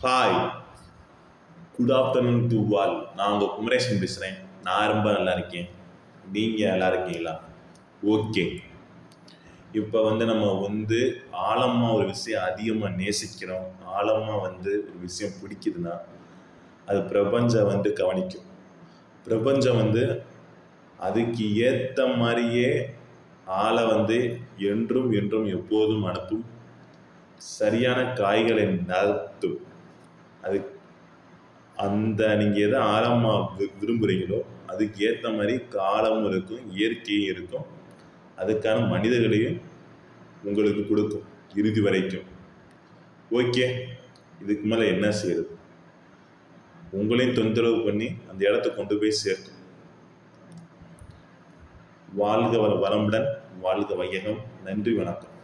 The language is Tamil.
Hi, good afternoon to all. நான் உங்கள் குமரேசன் பேசுகிறேன். நான் ரொம்ப நல்லா இருக்கேன். நீங்கள் நல்லா இருக்கீங்களா? ஓகே. இப்போ நம்ம ஆழமாக ஒரு விஷயம் அதிகமாக நேசிக்கிறோம், ஆழமாக ஒரு விஷயம் பிடிக்குதுன்னா அது பிரபஞ்சம் கவனிக்கும். பிரபஞ்சம் அதுக்கு ஏற்ற மாதிரியே ஆளை என்றும் என்றும் எப்போதும் அனுப்பும். சரியான காய்களை நடத்தும். அது நீங்கள் எதை ஆழமாக விரும்புகிறீங்களோ அதுக்கு ஏற்ற மாதிரி காலமும் இருக்கும், இயற்கையும் இருக்கும். அதுக்கான மனிதர்களையும் உங்களுக்கு கொடுக்கும் இறுதி வரைக்கும். ஓகே, இதுக்கு மேலே என்ன செய்யுது? உங்களையும் தொந்தரவு பண்ணி அந்த இடத்த கொண்டு போய் சேர்க்கும். வாழ்க வளமுடன், வாழ்க வையகம். நன்றி, வணக்கம்.